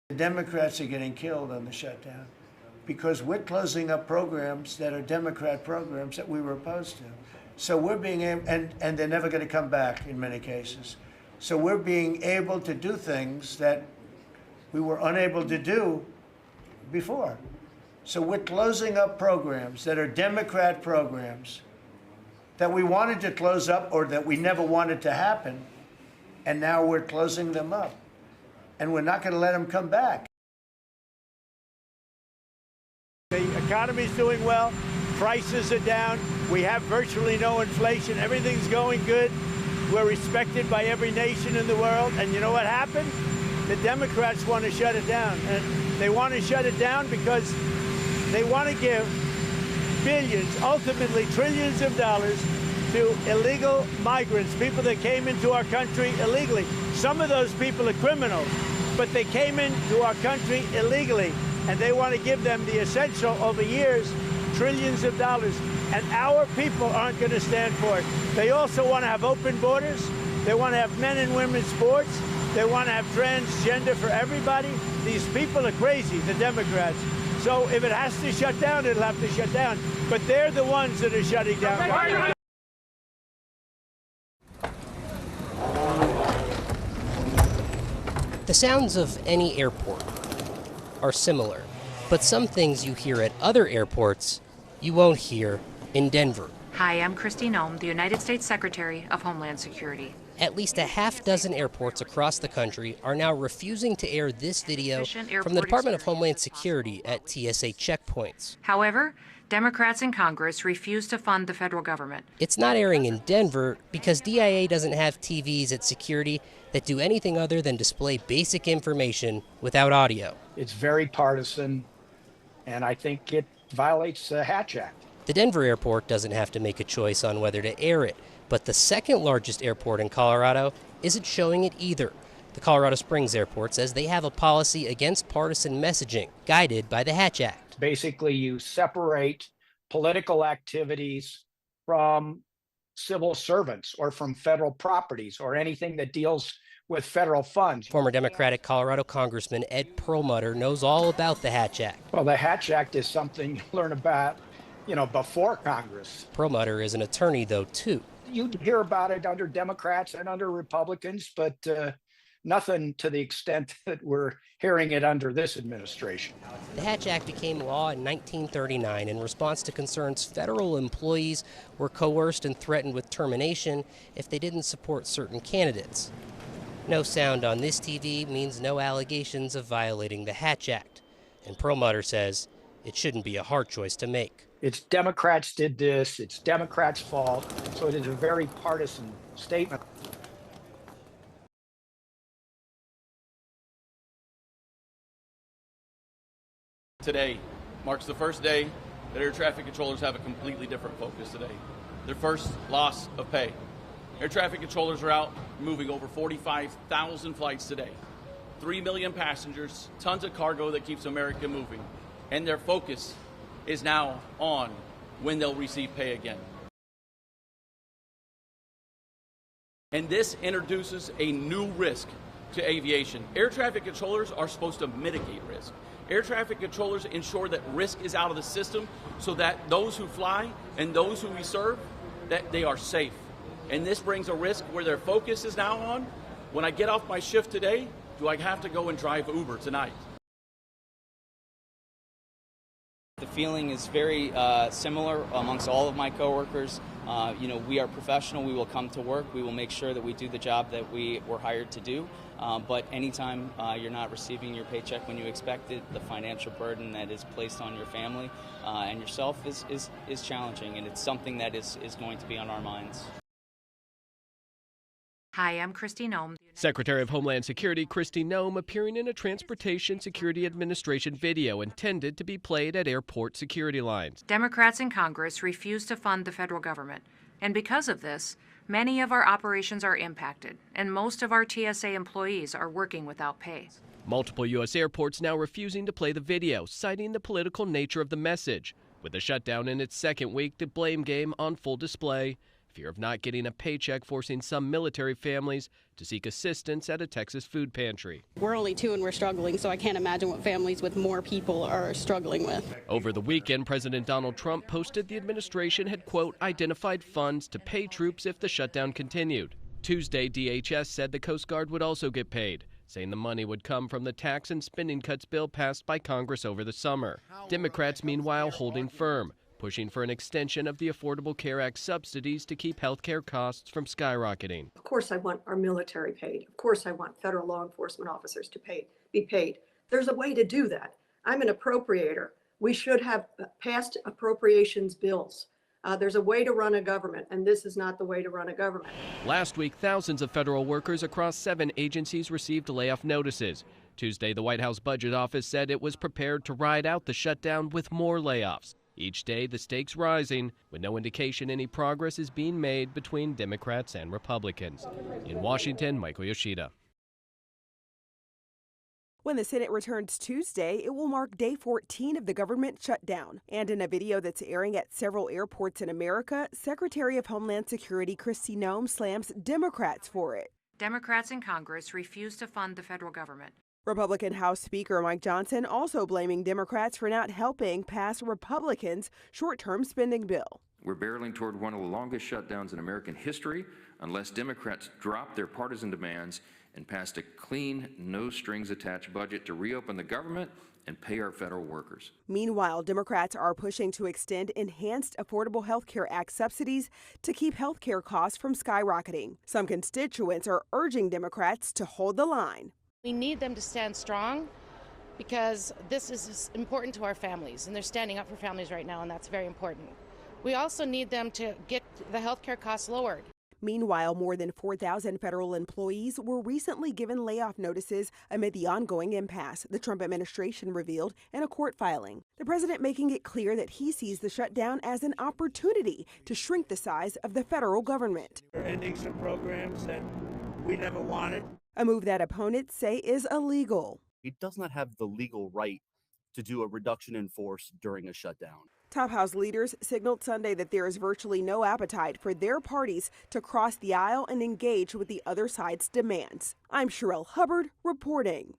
The Democrats are getting killed on the shutdown because we're closing up programs that are Democrat programs that we were opposed to. So we're being able, and they're never going to come back in many cases. So we're being able to do things that we were unable to do before. So we're closing up programs that are Democrat programs that we wanted to close up or that we never wanted to happen, and now we're closing them up. And we're not going to let them come back. The economy's doing well, prices are down, we have virtually no inflation, everything's going good, we're respected by every nation in the world, and you know what happened? The Democrats want to shut it down, and they want to shut it down because they want to give billions, ultimately trillions of dollars to illegal migrants, people that came into our country illegally. Some of those people are criminals, but they came into our country illegally, and they want to give them the essential over years, trillions of dollars, and our people aren't going to stand for it. They also want to have open borders. They want to have men and women's sports. They want to have transgender for everybody. These people are crazy, the Democrats. So if it has to shut down, it'll have to shut down. But they're the ones that are shutting down. The sounds of any airport are similar, but some things you hear at other airports you won't hear in Denver. Hi, I'm Christine Ohm, the United States Secretary of Homeland Security. At least a half dozen airports across the country are now refusing to air this video from the Department of Homeland Security at TSA checkpoints. However, Democrats in Congress refuse to fund the federal government. It's not airing in Denver because DIA doesn't have TVs at security that do anything other than display basic information without audio. It's very partisan, and I think it violates the Hatch Act. The Denver airport doesn't have to make a choice on whether to air it, but the second largest airport in Colorado isn't showing it either. The Colorado Springs airport says they have a policy against partisan messaging, guided by the Hatch Act. Basically, you separate political activities from civil servants or from federal properties or anything that deals with federal funds. Former Democratic Colorado Congressman Ed Perlmutter knows all about the Hatch Act. Well, the Hatch Act is something you learn about, before Congress. Perlmutter is an attorney, though, too. You hear about it under Democrats and under Republicans, but nothing to the extent that we're hearing it under this administration. The Hatch Act became law in 1939 in response to concerns federal employees were coerced and threatened with termination if they didn't support certain candidates. No sound on this TV means no allegations of violating the Hatch Act. And Perlmutter says it shouldn't be a hard choice to make. It's Democrats did this, it's Democrats' fault, so it is a very partisan statement. Today marks the first day that air traffic controllers have a completely different focus today. Their first loss of pay. Air traffic controllers are out moving over 45,000 flights today. 3 million passengers, tons of cargo that keeps America moving. And their focus is now on when they'll receive pay again. And this introduces a new risk to aviation. Air traffic controllers are supposed to mitigate risk. Air traffic controllers ensure that risk is out of the system so that those who fly and those who we serve, that they are safe. And this brings a risk where their focus is now on, when I get off my shift today, do I have to go and drive Uber tonight? The feeling is very similar amongst all of my coworkers. We are professional. We will come to work. We will make sure that we do the job that we were hired to do. But anytime you're not receiving your paycheck when you expect it, the financial burden that is placed on your family and yourself is challenging, and it's something that is going to be on our minds. Hi, I'm Christine Ohm. Secretary of Homeland Security Kristi Noem appearing in a Transportation Security Administration video intended to be played at airport security lines. Democrats in Congress refuse to fund the federal government, and because of this, many of our operations are impacted, and most of our TSA employees are working without pay. Multiple U.S. airports now refusing to play the video, citing the political nature of the message. With the shutdown in its second week, the blame game on full display. Fear of not getting a paycheck forcing some military families to seek assistance at a Texas food pantry. We're only 2 and we're struggling, so I can't imagine what families with more people are struggling with. Over the weekend, President Donald Trump posted the administration had, quote, identified funds to pay troops if the shutdown continued. Tuesday, DHS said the Coast Guard would also get paid, saying the money would come from the tax and spending cuts bill passed by Congress over the summer. Democrats, meanwhile, holding firm, pushing for an extension of the Affordable Care Act subsidies to keep health care costs from skyrocketing. Of course I want our military paid. Of course I want federal law enforcement officers to be paid. There's a way to do that. I'm an appropriator. We should have passed appropriations bills. There's a way to run a government, and this is not the way to run a government. Last week, thousands of federal workers across 7 agencies received layoff notices. Tuesday, the White House Budget Office said it was prepared to ride out the shutdown with more layoffs. Each day, the stakes rising, with no indication any progress is being made between Democrats and Republicans. In Washington, Michael Yoshida. When the Senate returns Tuesday, it will mark day 14 of the government shutdown. And in a video that's airing at several airports in America, Secretary of Homeland Security Kristi Noem slams Democrats for it. Democrats in Congress refuse to fund the federal government. Republican House Speaker Mike Johnson also blaming Democrats for not helping pass Republicans' short-term spending bill. We're barreling toward one of the longest shutdowns in American history unless Democrats drop their partisan demands and passed a clean, no-strings-attached budget to reopen the government and pay our federal workers. Meanwhile, Democrats are pushing to extend enhanced Affordable Health Care Act subsidies to keep health care costs from skyrocketing. Some constituents are urging Democrats to hold the line. We need them to stand strong because this is important to our families, and they're standing up for families right now, and that's very important. We also need them to get the health care costs lowered. Meanwhile, more than 4,000 federal employees were recently given layoff notices amid the ongoing impasse, the Trump administration revealed in a court filing. The president making it clear that he sees the shutdown as an opportunity to shrink the size of the federal government. We're ending some programs that we never wanted. A move that opponents say is illegal. He does not have the legal right to do a reduction in force during a shutdown. Top House leaders signaled Sunday that there is virtually no appetite for their parties to cross the aisle and engage with the other side's demands. I'm Sherelle Hubbard reporting.